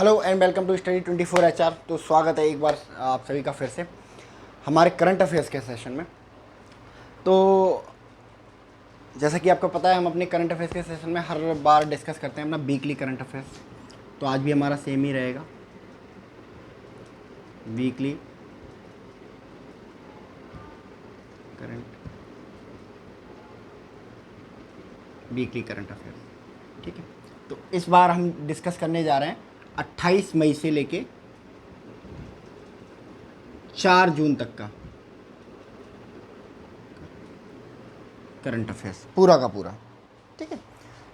Hello and welcome to study 24 HR। तो स्वागत है एक बार आप सभी का फिर से हमारे करंट अफेयर्स के सेशन में। तो जैसा कि आपको पता है, हम अपने करंट अफेयर्स के सेशन में हर बार डिस्कस करते हैं अपना वीकली करंट अफेयर्स। तो आज भी हमारा सेम ही रहेगा, weekly current weekly current affairs. ठीक है, तो इस बार हम डिस्कस करने जा रहे हैं 28 मई से लेके 4 जून तक का करंट अफेयर्स पूरा का पूरा। ठीक है,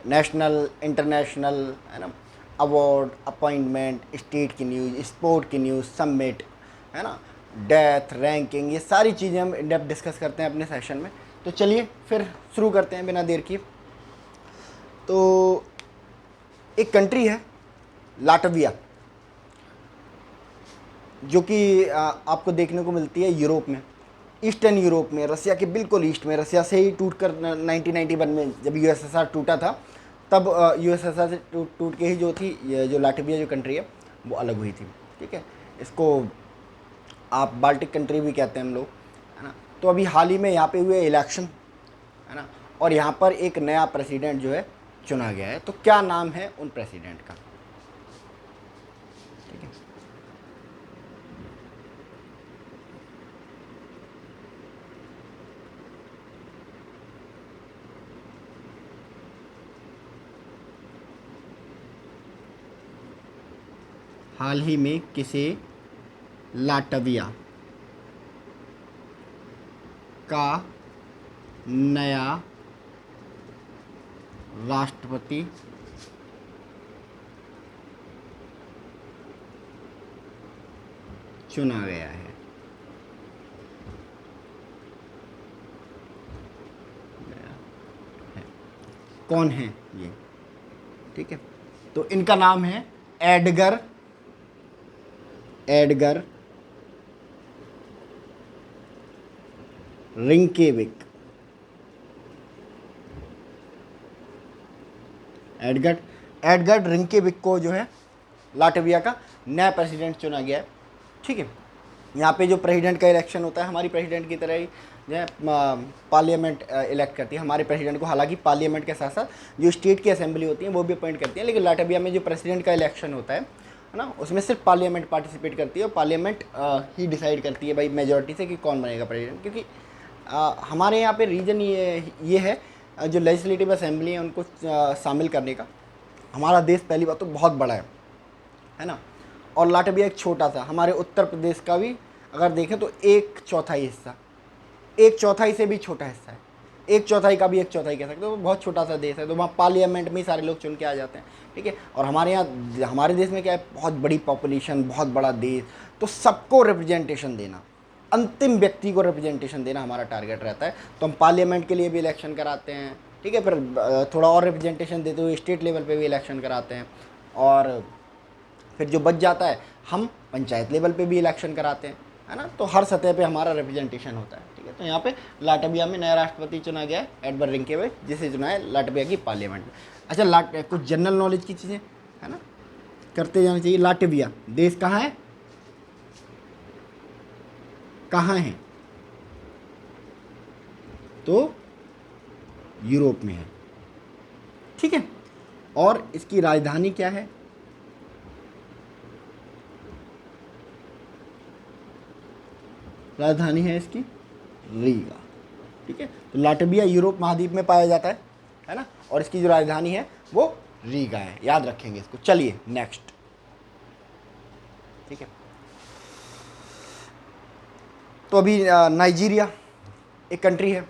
नेशनल इंटरनेशनल है ना, अवार्ड, अपॉइंटमेंट, स्टेट की न्यूज़, स्पोर्ट की न्यूज़, समिट है ना, डेथ, रैंकिंग, ये सारी चीज़ें हम इन डेप्थ डिस्कस करते हैं अपने सेशन में। तो चलिए फिर शुरू करते हैं बिना देर की। तो एक कंट्री है लाटविया, जो कि आपको देखने को मिलती है यूरोप में, ईस्टर्न यूरोप में, रसिया के बिल्कुल ईस्ट में। रसिया से ही टूट कर 1991 में जब यूएसएसआर टूटा था, तब यूएसएसआर से टूट के ही जो थी ये जो लाटविया जो कंट्री है वो अलग हुई थी। ठीक है, इसको आप बाल्टिक कंट्री भी कहते हैं हम लोग, है ना। तो अभी हाल ही में यहाँ पे हुए इलेक्शन, है ना, और यहाँ पर एक नया प्रेसिडेंट जो है चुना गया है। तो क्या नाम है उन प्रेसिडेंट का? ठीक है, हाल ही में किसे लाटविया का नया राष्ट्रपति चुना गया है? कौन है ये? ठीक है, तो इनका नाम है एडगर एडगर रिंकेविक। एडगर एडगर रिंकेविक को जो है लाटविया का नया प्रेसिडेंट चुना गया है। ठीक है, यहाँ पे जो प्रेसिडेंट का इलेक्शन होता है हमारी प्रेसिडेंट की तरह ही जो है पार्लियामेंट इलेक्ट करती है हमारे प्रेसिडेंट को। हालांकि पार्लियामेंट के साथ साथ जो स्टेट की असेंबली होती है वो भी अपॉइंट करती है, लेकिन लाटविया में जो प्रेसिडेंट का इलेक्शन होता है ना, उसमें सिर्फ पार्लियामेंट पार्टिसिपेट करती है और पार्लियामेंट ही डिसाइड करती है भाई मेजोरिटी से कि कौन बनेगा प्रेसिडेंट। क्योंकि हमारे यहाँ पे रीजन ये है, जो लेजिस्लेटिव असेंबली है उनको शामिल करने का। हमारा देश पहली बात तो बहुत बड़ा है ना, और लाटविया एक छोटा सा, हमारे उत्तर प्रदेश का भी अगर देखें तो एक चौथाई हिस्सा, एक चौथाई से भी छोटा हिस्सा है, एक चौथाई का भी एक चौथाई कह सकते हो। तो बहुत छोटा सा देश है, तो वहाँ पार्लियामेंट में ही सारे लोग चुन के आ जाते हैं। ठीक है, और हमारे यहाँ हमारे देश में क्या है, बहुत बड़ी पॉपुलेशन, बहुत बड़ा देश, तो सबको रिप्रेजेंटेशन देना, अंतिम व्यक्ति को रिप्रेजेंटेशन देना हमारा टारगेट रहता है। तो हम पार्लियामेंट के लिए भी इलेक्शन कराते हैं। ठीक है, फिर थोड़ा और रिप्रेजेंटेशन देते हुए स्टेट लेवल पे भी इलेक्शन कराते हैं, और फिर जो बच जाता है हम पंचायत लेवल पे भी इलेक्शन कराते हैं, है ना। तो हर सतह पे हमारा रिप्रेजेंटेशन होता है। ठीक है, तो यहाँ पे लाटविया में नया राष्ट्रपति चुना गया है एडवर्ड रिंकेविक, जिसे चुना है लाटविया की पार्लियामेंट में। अच्छा, कुछ जनरल नॉलेज की चीज़ें है ना करते जाना चाहिए। लाटविया देश कहाँ है? कहाँ है? तो यूरोप में है। ठीक है, और इसकी राजधानी क्या है? राजधानी है इसकी रीगा। ठीक है, तो लाटविया यूरोप महाद्वीप में पाया जाता है ना, और इसकी जो राजधानी है वो रीगा है, याद रखेंगे इसको। चलिए नेक्स्ट। ठीक है, तो अभी नाइजीरिया एक कंट्री है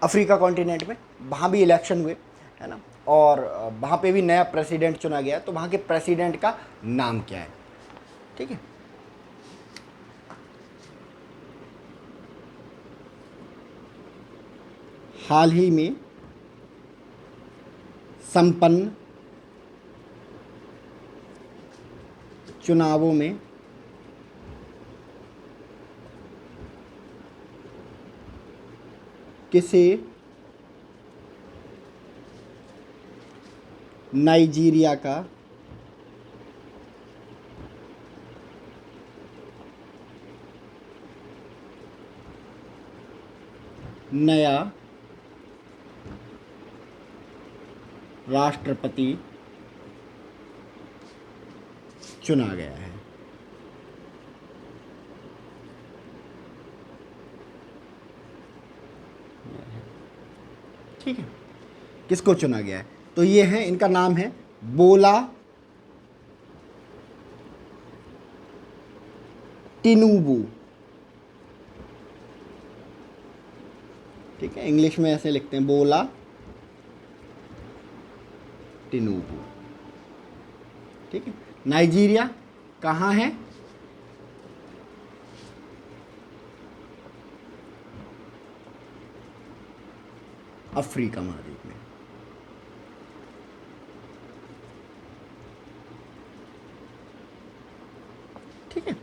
अफ्रीका कॉन्टिनेंट में, वहाँ भी इलेक्शन हुए, है ना, और वहाँ पे भी नया प्रेसिडेंट चुना गया है। तो वहाँ के प्रेसिडेंट का नाम क्या है? ठीक है, हाल ही में संपन्न चुनावों में किसे नाइजीरिया का नया राष्ट्रपति चुना गया है। ठीक है, किसको चुना गया है? तो ये है, इनका नाम है बोला टिनुबू। ठीक है, इंग्लिश में ऐसे लिखते हैं, बोला टिनुबू। ठीक है, नाइजीरिया कहाँ है? अफ्रीका महाद्वीप में। ठीक है,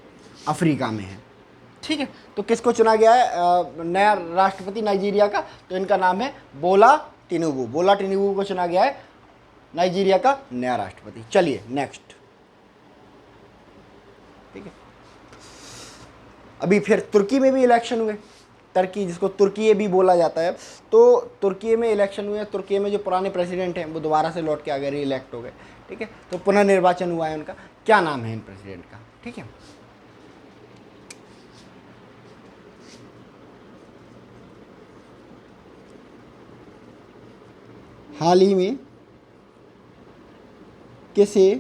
अफ्रीका में है। ठीक है, तो किसको चुना गया है नया राष्ट्रपति नाइजीरिया का? तो इनका नाम है बोला टिनुबू। बोला टिनुबू को चुना गया है नाइजीरिया का नया राष्ट्रपति। चलिए नेक्स्ट। ठीक है, अभी फिर तुर्की में भी इलेक्शन हुए। तुर्की, जिसको तुर्की भी बोला जाता है, तो तुर्की में इलेक्शन हुए। तुर्की में जो पुराने प्रेसिडेंट हैं वो दोबारा से लौट के आ गए, री इलेक्ट हो गए। ठीक है, तो पुनर्निर्वाचन हुआ है उनका। क्या नाम है इन प्रेसिडेंट का? ठीक है, हाल ही में किसे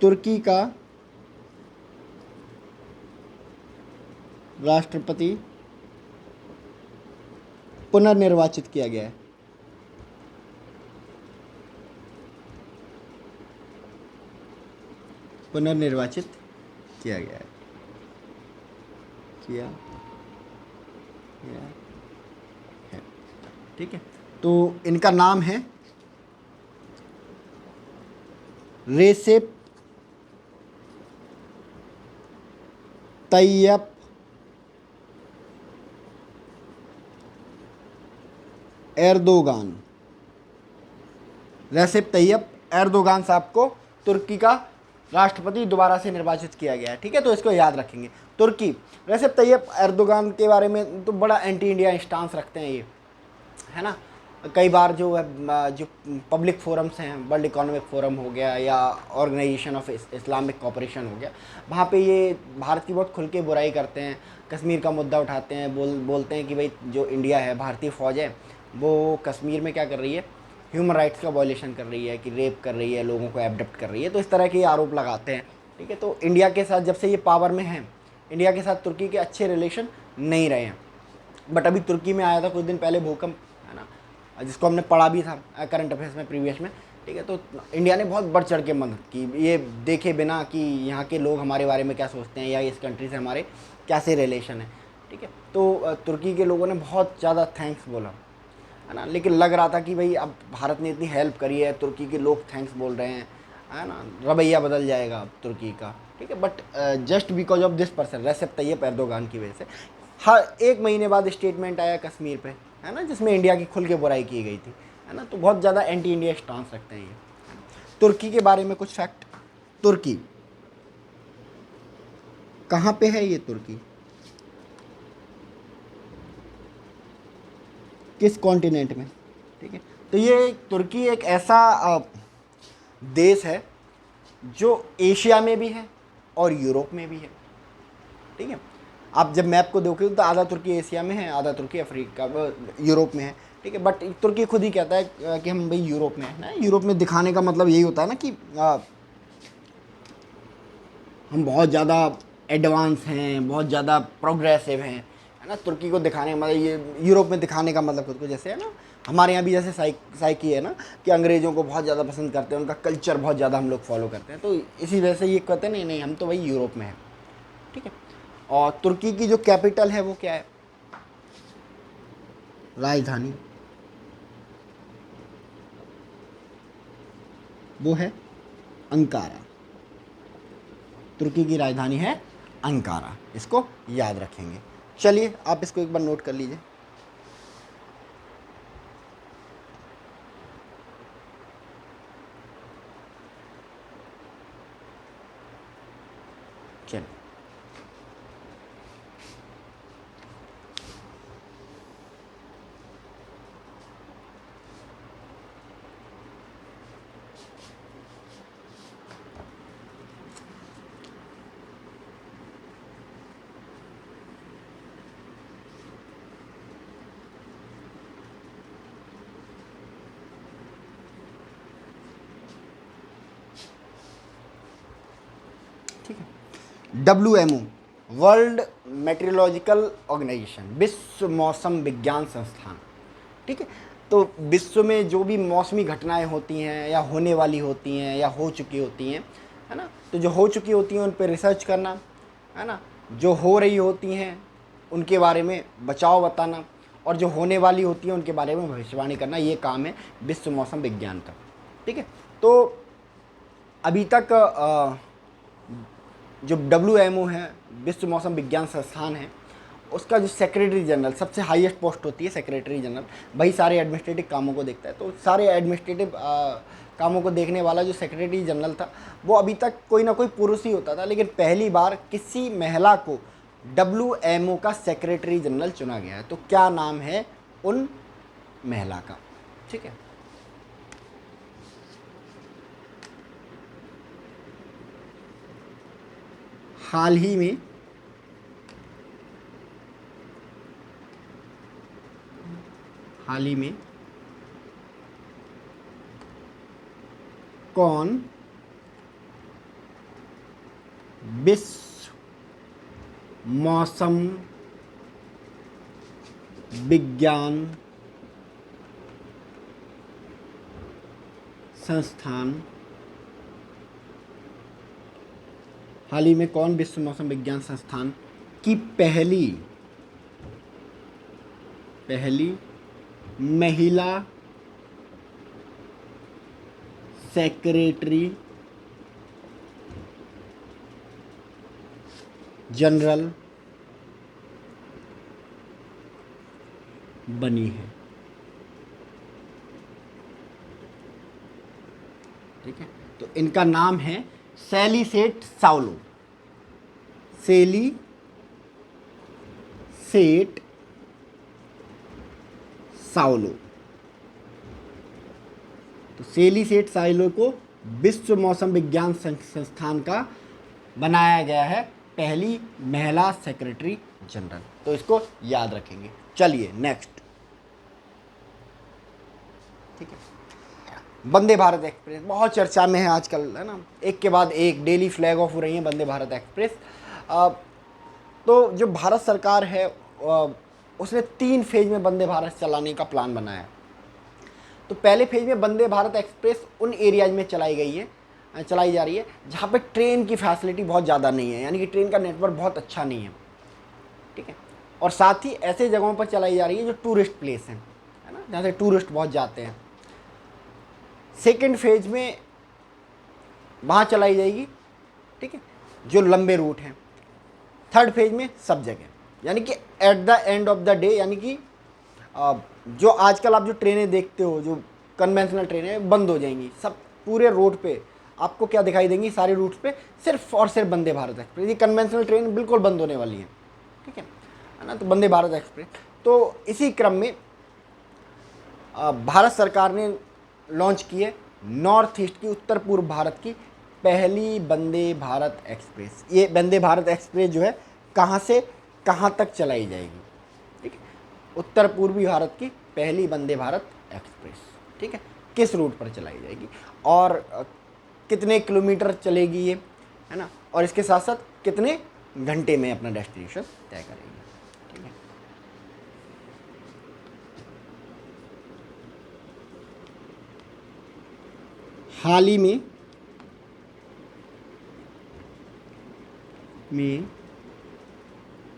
तुर्की का राष्ट्रपति पुनर्निर्वाचित किया गया है? पुनर्निर्वाचित किया गया है, किया गया है। ठीक है, तो इनका नाम है Recep Tayyip Erdogan. Recep Tayyip Erdogan साहब को तुर्की का राष्ट्रपति दोबारा से निर्वाचित किया गया है। ठीक है, तो इसको याद रखेंगे। तुर्की, रेसेप तैयप एर्दोगान के बारे में तो बड़ा एंटी इंडिया स्टांस रखते हैं ये, है ना। कई बार जो है, जो पब्लिक फोरम्स हैं, वर्ल्ड इकोनॉमिक फोरम हो गया या ऑर्गेनाइजेशन ऑफ इस्लामिक कोऑपरेशन हो गया, वहाँ पे ये भारत की बहुत खुल के बुराई करते हैं, कश्मीर का मुद्दा उठाते हैं, बोलते हैं कि भाई जो इंडिया है, भारतीय फ़ौज है, वो कश्मीर में क्या कर रही है, ह्यूमन राइट्स का वायलेशन कर रही है, कि रेप कर रही है, लोगों को एबडक्ट कर रही है। तो इस तरह के आरोप लगाते हैं। ठीक है, तो इंडिया के साथ जब से ये पावर में है, इंडिया के साथ तुर्की के अच्छे रिलेशन नहीं रहे हैं। बट अभी तुर्की में आया था कुछ दिन पहले भूकंप, है ना, जिसको हमने पढ़ा भी था करंट अफेयर्स में प्रीवियस में। ठीक है, तो इंडिया ने बहुत बढ़ चढ़ के मदद की, ये देखे बिना कि यहाँ के लोग हमारे बारे में क्या सोचते हैं या इस कंट्री से हमारे कैसे रिलेशन है। ठीक है, तो तुर्की के लोगों ने बहुत ज़्यादा थैंक्स बोला, है ना। लेकिन लग रहा था कि भाई अब भारत ने इतनी हेल्प करी है, तुर्की के लोग थैंक्स बोल रहे हैं, है ना, रवैया बदल जाएगा अब तुर्की का। ठीक है, but just because of this person Recep Tayyip Erdogan की वजह से हर 1 महीने बाद स्टेटमेंट आया कश्मीर पे, है ना, जिसमें इंडिया की खुल के बुराई की गई थी, है ना। तो बहुत ज़्यादा एंटी इंडिया स्टांस रखते हैं ये। तुर्की के बारे में कुछ फैक्ट। तुर्की कहाँ पे है? ये तुर्की किस कॉन्टिनेंट में? ठीक है, तो ये तुर्की एक ऐसा देश है जो एशिया में भी है और यूरोप में भी है। ठीक है, आप जब मैप को देखोगे तो आधा तुर्की एशिया में है, आधा तुर्की अफ्रीका यूरोप में है। ठीक है, बट तुर्की खुद ही कहता है कि हम भाई यूरोप में है ना। यूरोप में दिखाने का मतलब यही होता है ना कि हम बहुत ज़्यादा एडवांस हैं, बहुत ज़्यादा प्रोग्रेसिव हैं, है ना। तुर्की को दिखाने का मतलब ये यूरोप में दिखाने का मतलब खुद को, जैसे है ना हमारे यहाँ भी जैसे साइकी है ना, कि अंग्रेज़ों को बहुत ज़्यादा पसंद करते हैं, उनका कल्चर बहुत ज़्यादा हम लोग फॉलो करते हैं। तो इसी वजह से ये कहते हैं नहीं नहीं हम तो भाई यूरोप में हैं। ठीक है, और तुर्की की जो कैपिटल है वो क्या है? राजधानी वो है अंकारा। तुर्की की राजधानी है अंकारा, इसको याद रखेंगे। चलिए आप इसको एक बार नोट कर लीजिए। चलिए ठीक है। WMO वर्ल्ड मेट्रोलॉजिकल ऑर्गेनाइजेशन, विश्व मौसम विज्ञान संस्थान, ठीक है। तो विश्व में जो भी मौसमी घटनाएं होती हैं या होने वाली होती हैं या हो चुकी होती हैं, है ना, तो जो हो चुकी होती हैं उन पर रिसर्च करना, है ना, जो हो रही होती हैं उनके बारे में बचाव बताना, और जो होने वाली होती हैं उनके बारे में भविष्यवाणी करना, ये काम है विश्व मौसम विज्ञान का, ठीक है। तो अभी तक जो WMO है, विश्व मौसम विज्ञान संस्थान है, उसका जो सेक्रेटरी जनरल, सबसे हाईएस्ट पोस्ट होती है सेक्रेटरी जनरल, वही सारे एडमिनिस्ट्रेटिव कामों को देखता है। तो सारे एडमिनिस्ट्रेटिव कामों को देखने वाला जो सेक्रेटरी जनरल था, वो अभी तक कोई ना कोई पुरुष ही होता था, लेकिन पहली बार किसी महिला को WMO का सेक्रेटरी जनरल चुना गया है। तो क्या नाम है उन महिला का, ठीक है। हाल ही में कौन विश्व मौसम विज्ञान संस्थान, हाल ही में कौन विश्व मौसम विज्ञान संस्थान की पहली महिला सेक्रेटरी जनरल बनी है, ठीक है। तो इनका नाम है सेलिसेट साउलो, सेलिसेट साउलो। तो सेलिसेट साउलो को विश्व मौसम विज्ञान संस्थान का बनाया गया है पहली महिला सेक्रेटरी जनरल, तो इसको याद रखेंगे। चलिए नेक्स्ट, ठीक है। वंदे भारत एक्सप्रेस बहुत चर्चा में है आजकल, है ना, एक के बाद एक डेली फ्लैग ऑफ हो रही है वंदे भारत एक्सप्रेस। तो जो भारत सरकार है उसने 3 फेज में वंदे भारत चलाने का प्लान बनाया है। तो पहले फेज में वंदे भारत एक्सप्रेस उन एरियाज में चलाई जा रही है जहाँ पे ट्रेन की फैसिलिटी बहुत ज़्यादा नहीं है, यानी कि ट्रेन का नेटवर्क बहुत अच्छा नहीं है, ठीक है। और साथ ही ऐसे जगहों पर चलाई जा रही है जो टूरिस्ट प्लेस हैं, है ना, जहाँ से टूरिस्ट बहुत जाते हैं। सेकेंड फेज में वहाँ चलाई जाएगी, ठीक है, जो लंबे रूट हैं। थर्ड फेज में सब जगह, यानी कि at the end of the day, यानी कि जो आजकल आप जो ट्रेनें देखते हो, जो कन्वेंशनल ट्रेनें बंद हो जाएंगी, सब पूरे रोड पे आपको क्या दिखाई देंगी, सारे रूट्स पे सिर्फ और सिर्फ वंदे भारत एक्सप्रेस। ये कन्वेंशनल ट्रेन बिल्कुल बंद होने वाली है, ठीक है ना। तो वंदे भारत एक्सप्रेस, तो इसी क्रम में भारत सरकार ने लॉन्च की है नॉर्थ ईस्ट की, उत्तर पूर्व भारत की पहली वंदे भारत एक्सप्रेस। ये वंदे भारत एक्सप्रेस जो है कहाँ से कहाँ तक चलाई जाएगी, ठीक है, उत्तर पूर्वी भारत की पहली वंदे भारत एक्सप्रेस, ठीक है। किस रूट पर चलाई जाएगी और कितने किलोमीटर चलेगी ये, है ना, और इसके साथ साथ कितने घंटे में अपना डेस्टिनेशन तय करेगी, ठीक है। हाल ही में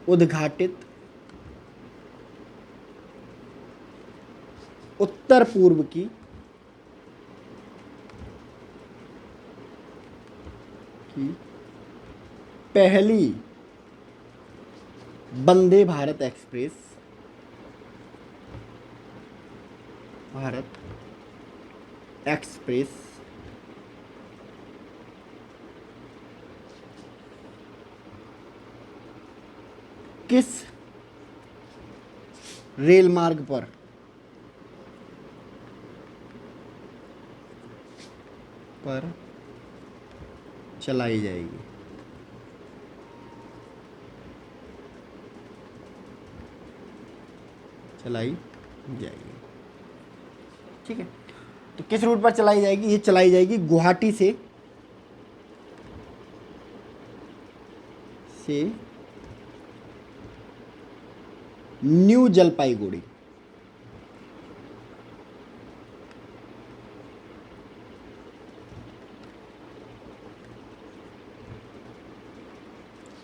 उद्घाटित उत्तर पूर्व की पहली वंदे भारत एक्सप्रेस किस रेल मार्ग पर चलाई जाएगी, ठीक है। तो किस रूट पर चलाई जाएगी, ये चलाई जाएगी गुवाहाटी से से न्यू जलपाईगुड़ी।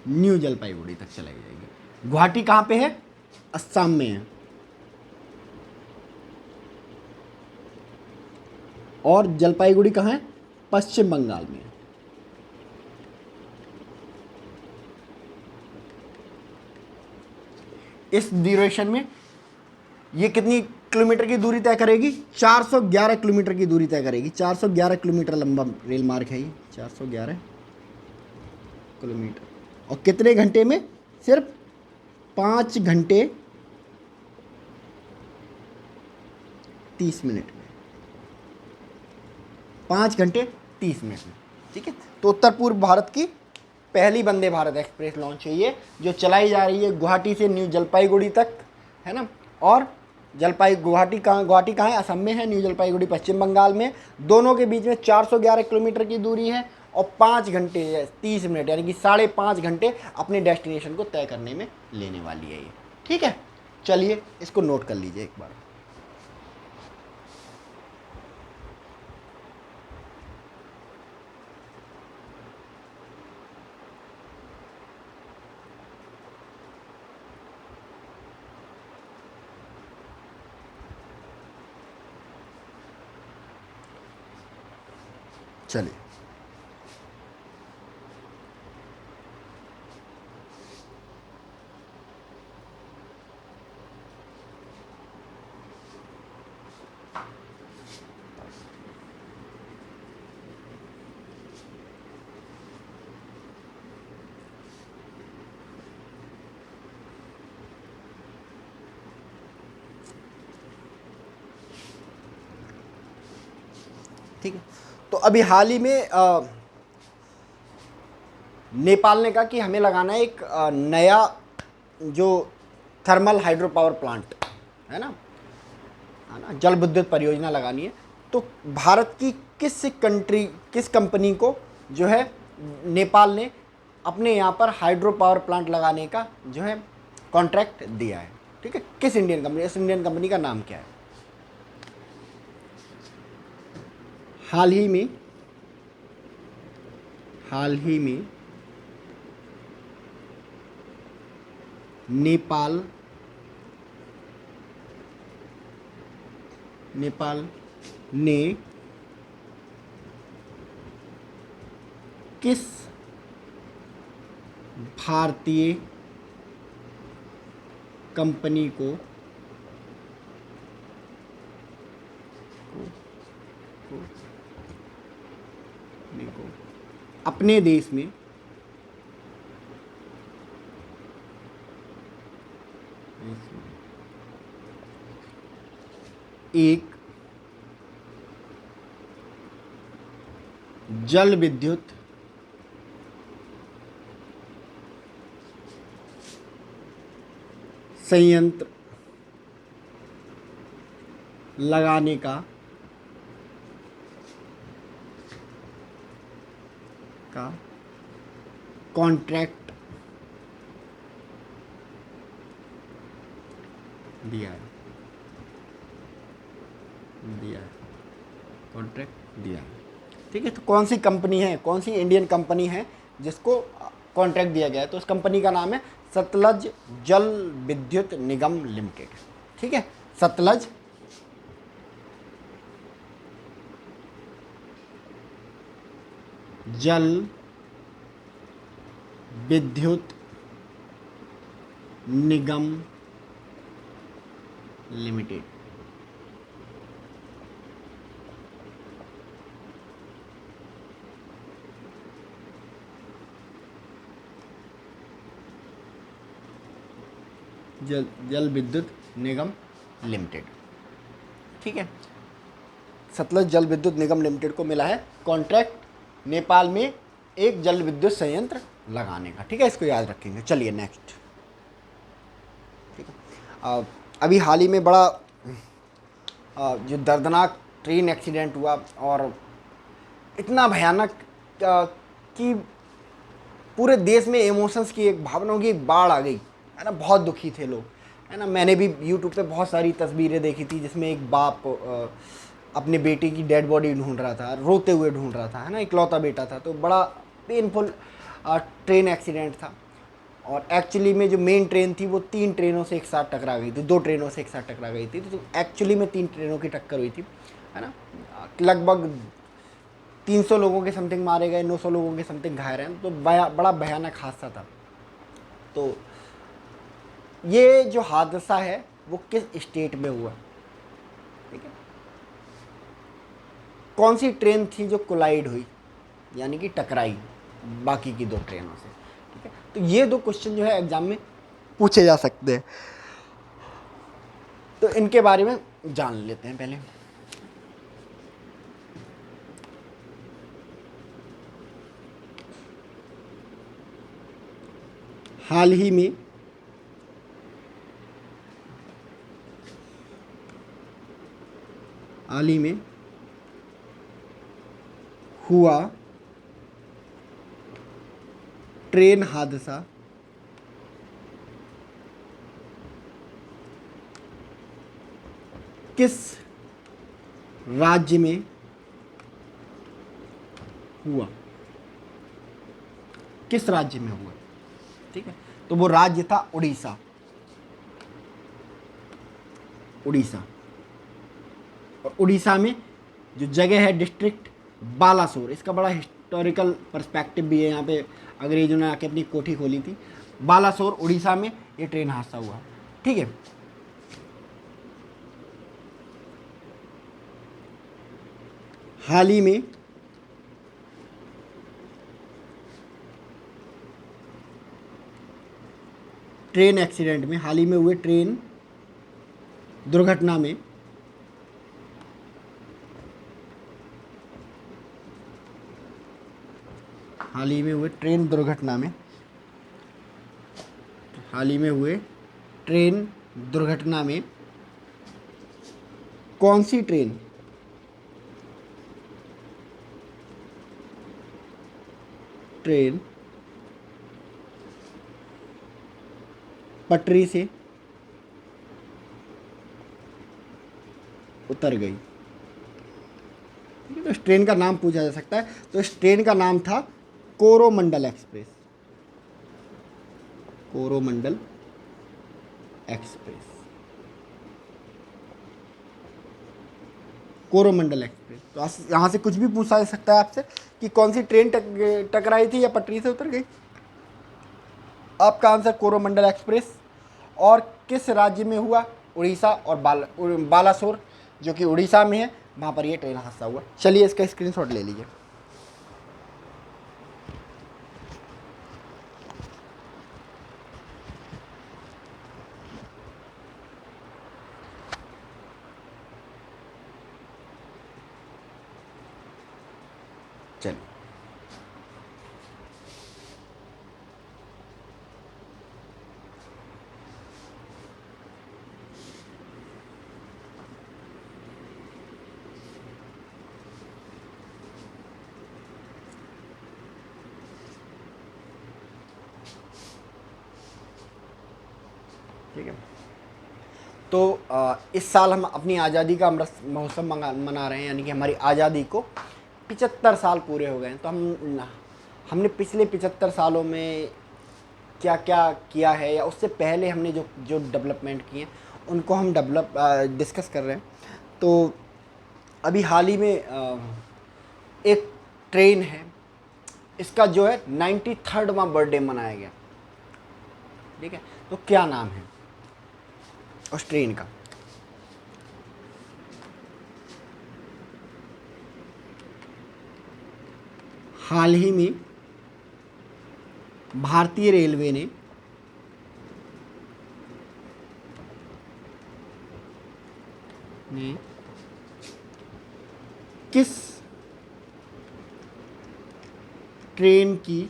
न्यू जलपाईगुड़ी तक चलाई जाएगी। गुवाहाटी कहाँ पे है? असम में है। और जलपाईगुड़ी कहाँ है? पश्चिम बंगाल में है। इस ड्यूरेशन में ये कितनी किलोमीटर की दूरी तय करेगी? 411 किलोमीटर की दूरी तय करेगी। 411 किलोमीटर लंबा रेल मार्ग है ये, 411 किलोमीटर। और कितने घंटे में? सिर्फ 5 घंटे 30 मिनट में। 5 घंटे 30 मिनट में। ठीक है, तो उत्तर पूर्व भारत की पहली वंदे भारत एक्सप्रेस लॉन्च हुई है, जो चलाई जा रही है गुवाहाटी से न्यू जलपाईगुड़ी तक, है ना। और गुवाहाटी कहाँ है? असम में है। न्यू जलपाईगुड़ी पश्चिम बंगाल में। दोनों के बीच में 411 किलोमीटर की दूरी है और 5 घंटे 30 मिनट यानी कि 5.5 घंटे अपने डेस्टिनेशन को तय करने में लेने वाली है ये। ठीक है, चलिए इसको नोट कर लीजिए एक बार। चलिए, ठीक है। तो अभी हाल ही में नेपाल ने कहा कि हमें लगाना है एक नया जो थर्मल हाइड्रो पावर प्लांट है ना, जल विद्युत परियोजना लगानी है। तो भारत की किस कंपनी को जो है नेपाल ने अपने यहाँ पर हाइड्रो पावर प्लांट लगाने का जो है कॉन्ट्रैक्ट दिया है? ठीक है, किस इंडियन कंपनी? इस इंडियन कंपनी का नाम क्या है? हाल ही में नेपाल ने किस भारतीय कंपनी को अपने देश में एक जल विद्युत संयंत्र लगाने का कॉन्ट्रैक्ट दिया है। कॉन्ट्रैक्ट दिया है। ठीक है, तो कौन सी कंपनी है, कौन सी इंडियन कंपनी है जिसको कॉन्ट्रैक्ट दिया गया है? तो उस कंपनी का नाम है सतलज जल विद्युत निगम लिमिटेड। ठीक है, सतलज जल विद्युत निगम लिमिटेड। जल विद्युत निगम लिमिटेड। ठीक है, सतलज जल विद्युत निगम लिमिटेड को मिला है कॉन्ट्रैक्ट नेपाल में एक जल विद्युत संयंत्र लगाने का। ठीक है, इसको याद रखेंगे। चलिए नेक्स्ट। ठीक है, अभी हाल ही में बड़ा जो दर्दनाक ट्रेन एक्सीडेंट हुआ और इतना भयानक कि पूरे देश में इमोशंस की एक भावनाओं की एक बाढ़ आ गई, है ना, बहुत दुखी थे लोग, है ना। मैंने भी यूट्यूब पे बहुत सारी तस्वीरें देखी थी जिसमें एक बाप अपने बेटे की डेड बॉडी ढूंढ रहा था, रोते हुए ढूंढ रहा था, है ना, इकलौता बेटा था। तो बड़ा पेनफुल ट्रेन एक्सीडेंट था। और एक्चुअली में जो मेन ट्रेन थी वो 3 ट्रेनों से एक साथ टकरा गई थी, 2 ट्रेनों से एक साथ टकरा गई थी। तो एक्चुअली में 3 ट्रेनों की टक्कर हुई थी, है ना। लगभग 300 लोगों के समथिंग मारे गए, 900 लोगों के समथिंग घायल हैं। तो बड़ा भयानक हादसा था। तो ये जो हादसा है वो किस स्टेट में हुआ, ठीक है, कौन सी ट्रेन थी जो कोलाइड हुई, यानी कि टकराई बाकी की 2 ट्रेनों से, ठीक है। तो ये 2 क्वेश्चन जो है एग्जाम में पूछे जा सकते हैं। तो इनके बारे में जान लेते हैं पहले। हाल ही में हाल ही में हुआ ट्रेन हादसा किस राज्य में हुआ, किस राज्य में हुआ, ठीक है। तो वो राज्य था उड़ीसा, उड़ीसा। और उड़ीसा में जो जगह है डिस्ट्रिक्ट बालासोर, इसका बड़ा हिस्टोरिकल पर्सपेक्टिव भी है यहाँ पे, अंग्रेजों ने आके अपनी कोठी खोली थी। बालासोर उड़ीसा में ये ट्रेन हादसा हुआ, ठीक है। हाल ही में ट्रेन एक्सीडेंट में, हाल ही में हुए ट्रेन दुर्घटना में हाल ही में हुए ट्रेन दुर्घटना में हाल ही में हुए ट्रेन दुर्घटना में कौन सी ट्रेन ट्रेन पटरी से उतर गई, ठीक है। तो इस ट्रेन का नाम पूछा जा सकता है। तो इस ट्रेन का नाम था Coromandel express, Coromandel express, Coromandel express. तो यहाँ से कुछ भी पूछा जा सकता है आपसे कि कौन सी ट्रेन टकराई थी या पटरी से उतर गई। आपका आंसर कोरोमंडल एक्सप्रेस। और किस राज्य में हुआ, उड़ीसा और बालासोर जो कि उड़ीसा में है, वहाँ पर ये ट्रेन हादसा हुआ। चलिए इसका स्क्रीनशॉट ले लीजिए। चलिए, ठीक है। तो इस साल हम अपनी आज़ादी का अमृत महोत्सव मना रहे हैं, यानी कि हमारी आज़ादी को 75 साल पूरे हो गए हैं। तो हमने पिछले 75 सालों में क्या क्या किया है, या उससे पहले हमने जो जो डेवलपमेंट किए हैं उनको हम डिस्कस कर रहे हैं। तो अभी हाल ही में एक ट्रेन है, इसका जो है 93वां बर्थडे मनाया गया, ठीक है। तो क्या नाम है उस ट्रेन का। हाल ही में भारतीय रेलवे ने किस ट्रेन की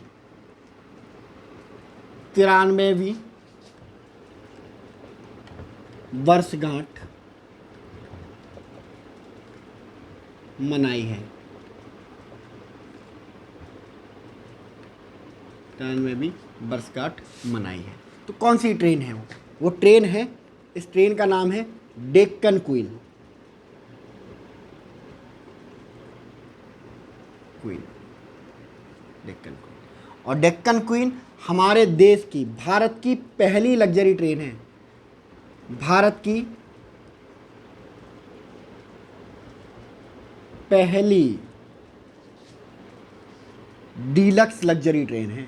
93वीं वर्षगांठ मनाई है। ट्रेन में भी वर्षगांठ मनाई है। तो कौन सी ट्रेन है वो ट्रेन है, इस ट्रेन का नाम है डेक्कन क्वीन। डेक्कन क्वीन। और डेक्कन क्वीन हमारे देश की, भारत की पहली लग्जरी ट्रेन है, भारत की पहली डीलक्स लग्जरी ट्रेन है,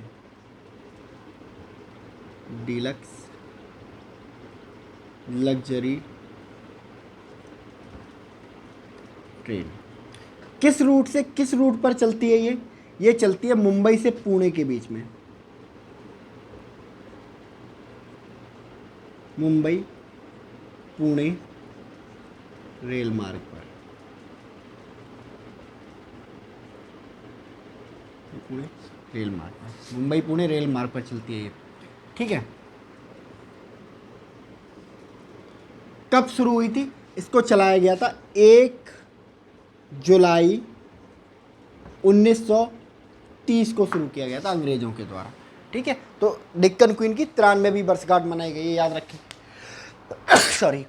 डीलक्स लग्जरी ट्रेन। किस रूट पर चलती है ये चलती है मुंबई से पुणे के बीच में, मुंबई पुणे रेल मार्ग पर, पुणे रेल मार्ग पर, मुंबई पुणे रेल मार्ग पर चलती है ये। ठीक है, कब शुरू हुई थी? इसको चलाया गया था 1 जुलाई 1930 को शुरू किया गया था अंग्रेजों के द्वारा। ठीक है, तो डेक्कन क्वीन की 93वीं वर्षगांठ मनाई गई है, याद रखें। सॉरी,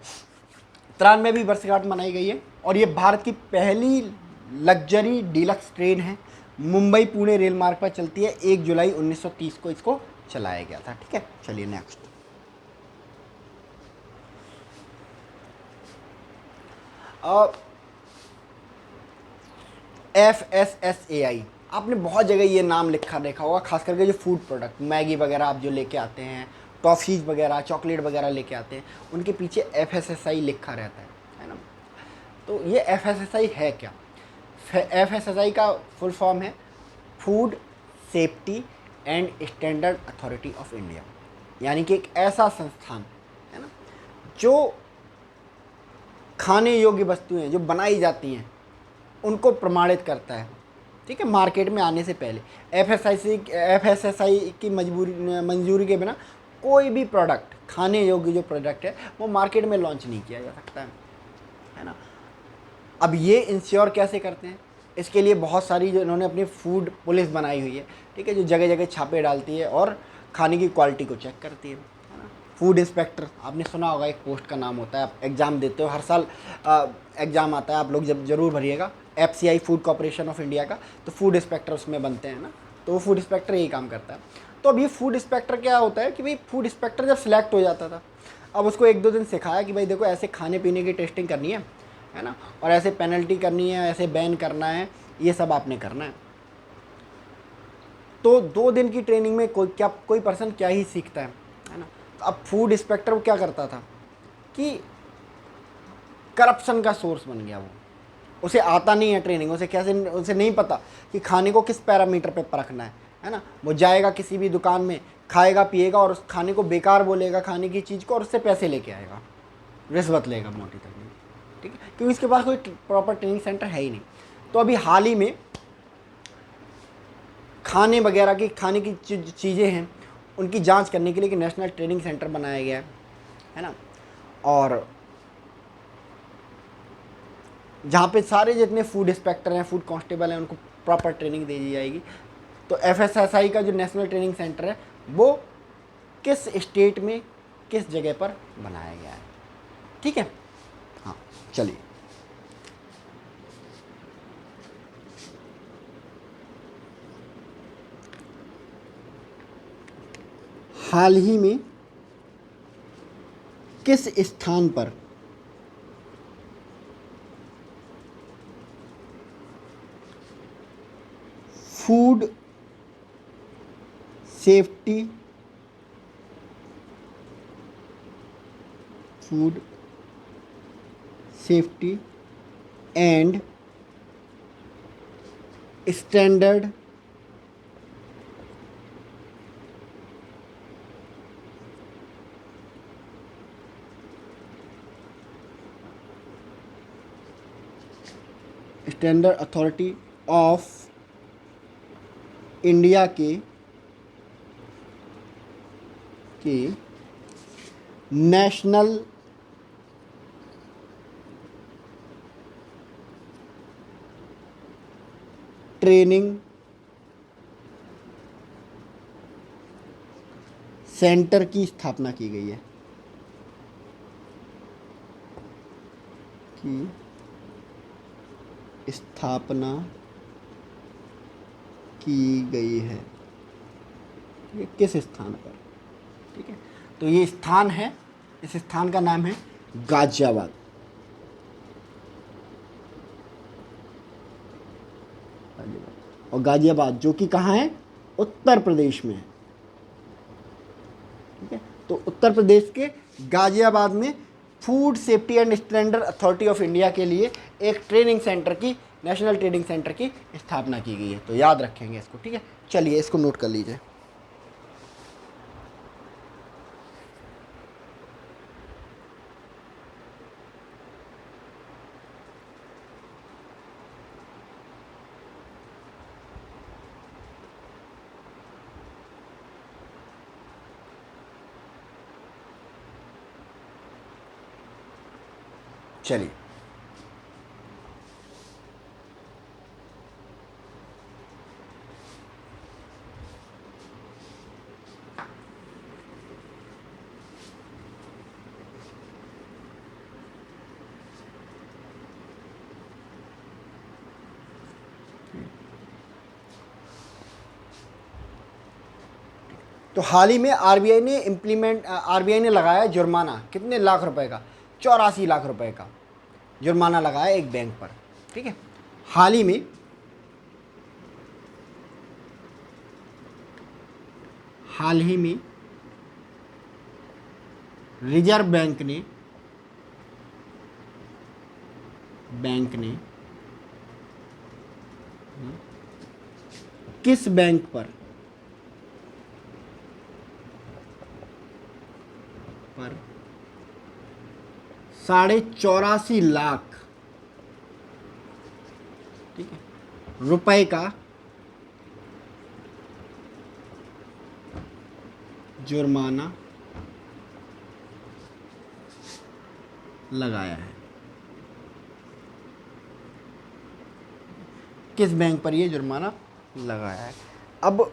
93वीं वर्षगांठ मनाई गई है। और ये भारत की पहली लग्जरी डीलक्स ट्रेन है, मुंबई पुणे रेल मार्ग पर चलती है, 1 जुलाई 1930 को इसको चलाया गया था। ठीक है, चलिए नेक्स्ट। FSSAI, आपने बहुत जगह ये नाम लिखा देखा होगा, खास करके जो फूड प्रोडक्ट, मैगी वगैरह आप जो लेके आते हैं, टॉफ़ीज़ वगैरह, चॉकलेट वगैरह लेके आते हैं, उनके पीछे FSSAI लिखा रहता है ना। तो ये FSSAI है क्या? FSSAI का फुल फॉर्म है food safety and standard authority of India, यानी कि एक ऐसा संस्थान है ना जो खाने योग्य वस्तुएं जो बनाई जाती हैं उनको प्रमाणित करता है। ठीक है, मार्केट में आने से पहले FSSAI की मंजूरी के बिना कोई भी प्रोडक्ट, खाने योग्य जो प्रोडक्ट है, वो मार्केट में लॉन्च नहीं किया जा सकता है ना। अब ये इंश्योर कैसे करते हैं? इसके लिए बहुत सारी जो इन्होंने अपनी फूड पुलिस बनाई हुई है, ठीक है, जो जगह जगह छापे डालती है और खाने की क्वालिटी को चेक करती है ना। फूड इंस्पेक्टर, आपने सुना होगा, एक पोस्ट का नाम होता है, आप एग्ज़ाम देते हो, हर साल एग्ज़ाम आता है, आप लोग जब ज़रूर भरिएगा, FCI food corporation of India का, तो फूड इंस्पेक्टर उसमें बनते हैं ना, तो वो फूड इंस्पेक्टर यही काम करता है। तो अब ये फूड इंस्पेक्टर क्या होता है कि भाई फूड इंस्पेक्टर जब सिलेक्ट हो जाता था, अब उसको 1-2 दिन सिखाया कि भाई देखो ऐसे खाने पीने की टेस्टिंग करनी है ना, और ऐसे पेनल्टी करनी है, ऐसे बैन करना है, ये सब आपने करना है। तो 2 दिन की ट्रेनिंग में कोई पर्सन क्या ही सीखता है ना। तो अब फूड इंस्पेक्टर क्या करता था कि करप्शन का सोर्स बन गया वो, उसे आता नहीं है ट्रेनिंग, उसे नहीं पता कि खाने को किस पैरामीटर पे परखना है ना। वो जाएगा किसी भी दुकान में, खाएगा पिएगा और उस खाने को बेकार बोलेगा, खाने की चीज़ को, और उससे पैसे लेके आएगा, रिश्वत लेगा मोटी तक। ठीक है, क्योंकि इसके पास कोई प्रॉपर ट्रेनिंग सेंटर है ही नहीं। तो अभी हाल ही में खाने की चीज़ें हैं उनकी जांच करने के लिए एक नेशनल ट्रेनिंग सेंटर बनाया गया है ना, और जहाँ पे सारे जितने फूड इंस्पेक्टर हैं, फूड कांस्टेबल हैं, उनको प्रॉपर ट्रेनिंग दे दी जाएगी। तो FSSAI का जो नेशनल ट्रेनिंग सेंटर है वो किस स्टेट में किस जगह पर बनाया गया है। ठीक है, हाँ चलिए। हाल ही में किस स्थान पर food safety and standard authority of India के नेशनल ट्रेनिंग सेंटर की स्थापना की गई है, की स्थापना की गई है, ठीक है, किस स्थान पर, ठीक है। तो ये स्थान है, इस स्थान का नाम है गाजियाबाद। और गाजियाबाद जो कि कहाँ है, उत्तर प्रदेश में है, ठीक है। तो उत्तर प्रदेश के गाजियाबाद में food safety and standard authority of India के लिए एक ट्रेनिंग सेंटर की, नेशनल ट्रेनिंग सेंटर की स्थापना की गई है। तो याद रखेंगे इसको, ठीक है। चलिए इसको नोट कर लीजिए। चलिए तो हाल ही में आरबीआई ने लगाया जुर्माना, कितने लाख रुपए का, 84 लाख रुपए का जुर्माना लगाया एक बैंक पर, ठीक है। हाल ही में रिजर्व बैंक ने किस बैंक पर 84.5 लाख, ठीक है, रुपए का जुर्माना लगाया है। किस बैंक पर ये जुर्माना लगाया है? अब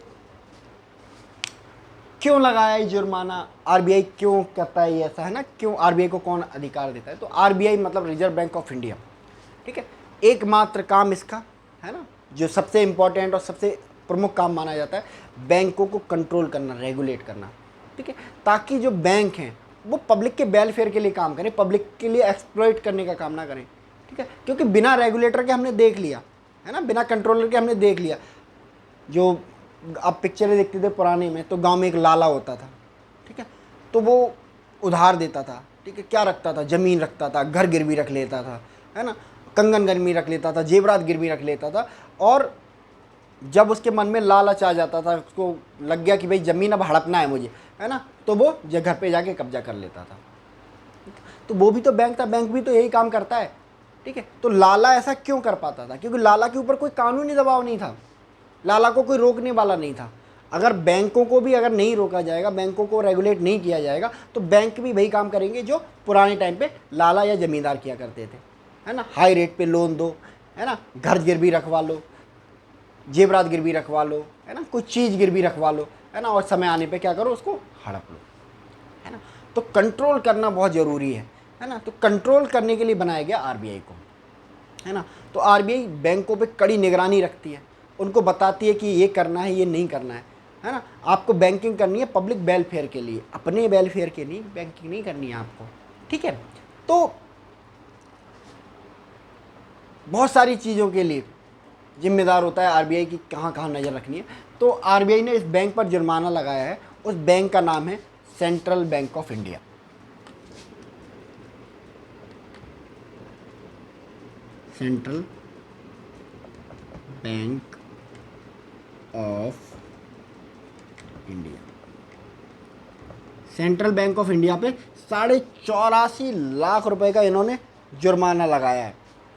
क्यों लगाया है जुर्माना, आरबीआई क्यों कहता है ये ऐसा, है ना, क्यों आरबीआई को कौन अधिकार देता है? तो आरबीआई मतलब रिजर्व बैंक ऑफ इंडिया, ठीक है। एकमात्र काम इसका, है ना, जो सबसे इम्पोर्टेंट और सबसे प्रमुख काम माना जाता है, बैंकों को कंट्रोल करना, रेगुलेट करना, ठीक है, ताकि जो बैंक हैं वो पब्लिक के वेलफेयर के लिए काम करें, पब्लिक के लिए एक्सप्लॉइट करने का काम ना करें, ठीक है। क्योंकि बिना रेगुलेटर के हमने देख लिया, है ना, बिना कंट्रोलर के हमने देख लिया, जो आप पिक्चरें देखते थे पुराने में, तो गांव में एक लाला होता था, ठीक है, तो वो उधार देता था, ठीक है, क्या रखता था, ज़मीन रखता था, घर गिरवी रख लेता था, है ना, कंगन गिरवी रख लेता था, जेवरात गिरवी रख लेता था। और जब उसके मन में लालच आ जाता था, उसको लग गया कि भाई ज़मीन अब हड़पना है मुझे, है ना, तो वो घर पे जाके कब्जा कर लेता था। तो वो भी तो बैंक था, बैंक भी तो यही काम करता है, ठीक है। तो लाला ऐसा क्यों कर पाता था? क्योंकि लाला के ऊपर कोई कानूनी दबाव नहीं था, लाला को कोई रोकने वाला नहीं था। अगर बैंकों को भी अगर नहीं रोका जाएगा, बैंकों को रेगुलेट नहीं किया जाएगा, तो बैंक भी वही काम करेंगे जो पुराने टाइम पे लाला या जमींदार किया करते थे, है ना, हाई रेट पे लोन दो, है ना, घर गिरवी रखवा लो, जेवरात गिरवी रखवा लो, है ना, कोई चीज़ गिरवी रखवा लो, है ना, और समय आने पे क्या करो, उसको हड़प लो, है ना। तो कंट्रोल करना बहुत ज़रूरी है ना। तो कंट्रोल करने के लिए बनाया गया आरबीआई को, है ना। तो आरबीआई बैंकों पे कड़ी निगरानी रखती है, उनको बताती है कि ये करना है, ये नहीं करना है ना। आपको बैंकिंग करनी है पब्लिक वेलफेयर के लिए, अपने वेलफेयर के लिए बैंकिंग नहीं करनी है आपको, ठीक है। तो बहुत सारी चीज़ों के लिए जिम्मेदार होता है आरबीआई की, कहाँ कहाँ नज़र रखनी है। तो आरबीआई ने इस बैंक पर जुर्माना लगाया है, उस बैंक का नाम है central bank of India. Central bank of India, central bank of India पे 84.5 लाख रुपए का इन्होंने जुर्माना लगाया है,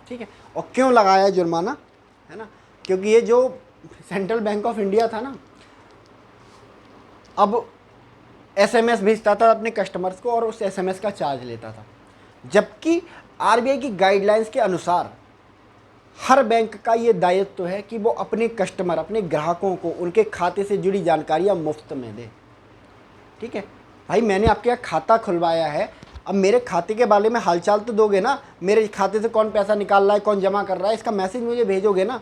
ठीक है। और क्यों लगाया है जुर्माना, है ना, क्योंकि ये जो सेंट्रल बैंक ऑफ इंडिया था ना, अब एसएमएस भेजता था अपने कस्टमर्स को और उस एसएमएस का चार्ज लेता था, जबकि आरबीआई की गाइडलाइंस के अनुसार हर बैंक का ये दायित्व है कि वो अपने कस्टमर, अपने ग्राहकों को उनके खाते से जुड़ी जानकारियां मुफ्त में दे, ठीक है भाई, मैंने आपके यहाँ खाता खुलवाया है, अब मेरे खाते के बारे में हालचाल तो दोगे ना, मेरे खाते से कौन पैसा निकाल रहा है, कौन जमा कर रहा है, इसका मैसेज मुझे भेजोगे ना,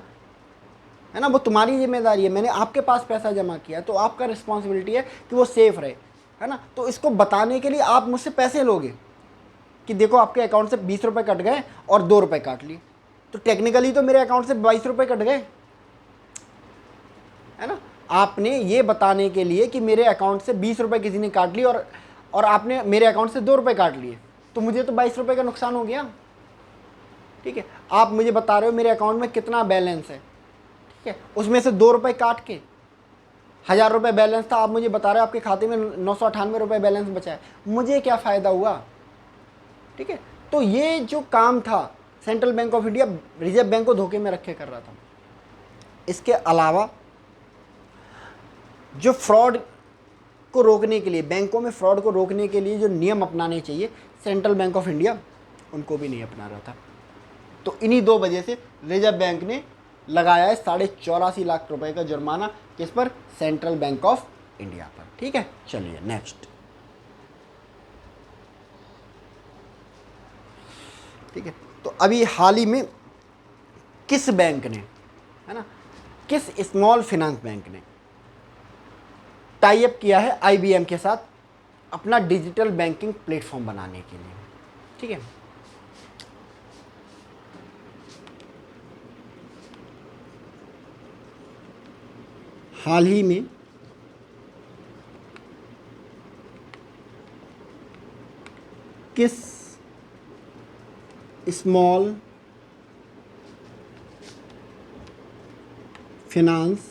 है ना। वो तुम्हारी जिम्मेदारी है, मैंने आपके पास पैसा जमा किया है तो आपका रिस्पॉन्सिबिलिटी है कि वो सेफ रहे, है ना। तो इसको बताने के लिए आप मुझसे पैसे लोगे कि देखो आपके अकाउंट से 20 रुपये कट गए और 2 रुपये काट लिए, तो टेक्निकली तो मेरे अकाउंट से 22 रुपये कट गए, है ना। आपने ये बताने के लिए कि मेरे अकाउंट से 20 रुपये किसी ने काट ली और आपने मेरे अकाउंट से 2 रुपये काट लिए, तो मुझे तो 22 रुपये का नुकसान हो गया, ठीक है। आप मुझे बता रहे हो मेरे अकाउंट में कितना बैलेंस है, ठीक है, उसमें से 2 रुपये काट के 1000 रुपये बैलेंस था, आप मुझे बता रहे हो आपके खाते में 998 रुपये बैलेंस बचा है, मुझे क्या फ़ायदा हुआ, ठीक है। तो ये जो काम था central bank of India reserve bank को धोखे में रखे कर रहा था। इसके अलावा जो फ्रॉड को रोकने के लिए, बैंकों में फ्रॉड को रोकने के लिए जो नियम अपनाने चाहिए, सेंट्रल बैंक ऑफ इंडिया उनको भी नहीं अपना रहा था। तो इन्हीं 2 वजह से रिजर्व बैंक ने लगाया है 84.5 लाख रुपए का जुर्माना, किस पर, सेंट्रल बैंक ऑफ इंडिया पर, ठीक है। चलिए नेक्स्ट, ठीक है। तो अभी हाल ही में किस बैंक ने, है ना, किस स्मॉल फाइनेंस बैंक ने टाई अप किया है IBM के साथ अपना डिजिटल बैंकिंग प्लेटफॉर्म बनाने के लिए, ठीक है। हाल ही में किस स्मॉल फाइनेंस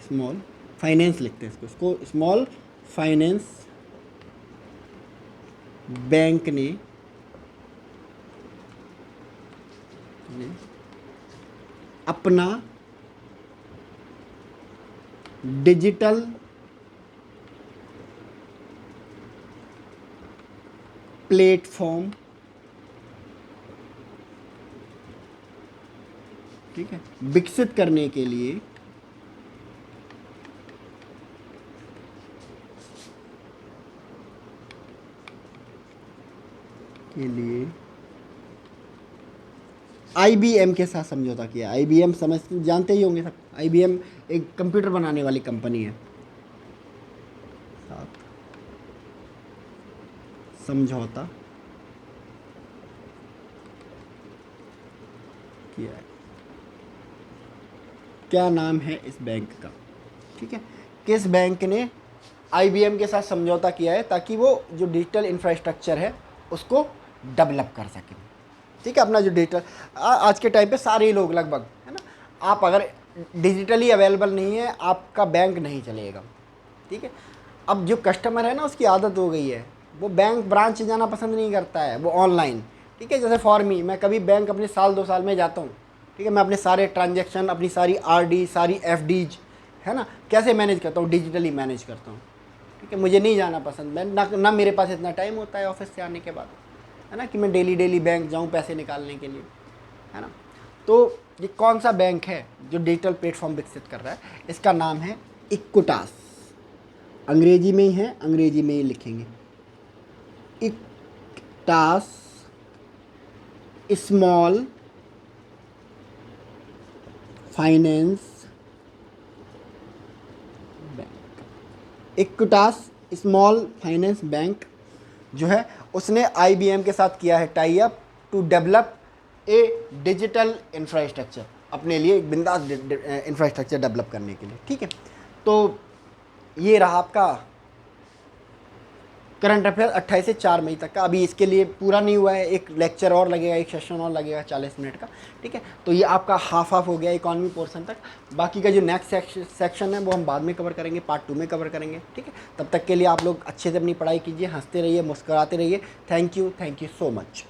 स्मॉल फाइनेंस लिखते हैं इसको स्मॉल फाइनेंस बैंक ने अपना डिजिटल प्लेटफॉर्म, ठीक है, विकसित करने के लिए IBM के साथ समझौता किया। IBM जानते ही होंगे सब, IBM एक कंप्यूटर बनाने वाली कंपनी है, साथ समझौता किया है। क्या नाम है इस बैंक का, ठीक है। किस बैंक ने IBM के साथ समझौता किया है ताकि वो जो डिजिटल इंफ्रास्ट्रक्चर है उसको डेवलप कर सके, ठीक है। अपना जो डिजिटल आज के टाइम पे सारे लोग लगभग, है ना, आप अगर डिजिटली अवेलेबल नहीं है आपका बैंक नहीं चलेगा, ठीक है। अब जो कस्टमर है ना उसकी आदत हो गई है, वो बैंक ब्रांच जाना पसंद नहीं करता है, वो ऑनलाइन, ठीक है। जैसे फॉर मी, मैं कभी बैंक अपने साल 2 साल में जाता हूँ, ठीक है, मैं अपने सारे ट्रांजैक्शन, अपनी सारी RD, सारी FDs, है ना, कैसे मैनेज करता हूँ, डिजिटली मैनेज करता हूँ, ठीक है। मुझे नहीं जाना पसंद, मैं ना मेरे पास इतना टाइम होता है ऑफिस से आने के बाद, है ना, कि मैं डेली बैंक जाऊँ पैसे निकालने के लिए, है ना। तो ये कौन सा बैंक है जो डिजिटल प्लेटफॉर्म विकसित कर रहा है, इसका नाम है इक्विटास। अंग्रेजी में ही है, अंग्रेजी में ही लिखेंगे, Equitas small finance bank. Equitas small finance bank जो है उसने IBM के साथ किया है tie up to develop a digital infrastructure, अपने लिए एक बिंदास इंफ्रास्ट्रक्चर डेवलप करने के लिए, ठीक है। तो ये रहा आपका करंट अफेयर 28 से 4 मई तक का। अभी इसके लिए पूरा नहीं हुआ है, एक लेक्चर और लगेगा, एक सेशन और लगेगा 40 मिनट का, ठीक है। तो ये आपका हाफ हो गया इकॉनमी पोर्शन तक। बाकी का जो नेक्स्ट सेक्शन है वो हम बाद में कवर करेंगे, पार्ट 2 में कवर करेंगे, ठीक है। तब तक के लिए आप लोग अच्छे से अपनी पढ़ाई कीजिए, हंसते रहिए, मुस्कुराते रहिए। Thank you so much.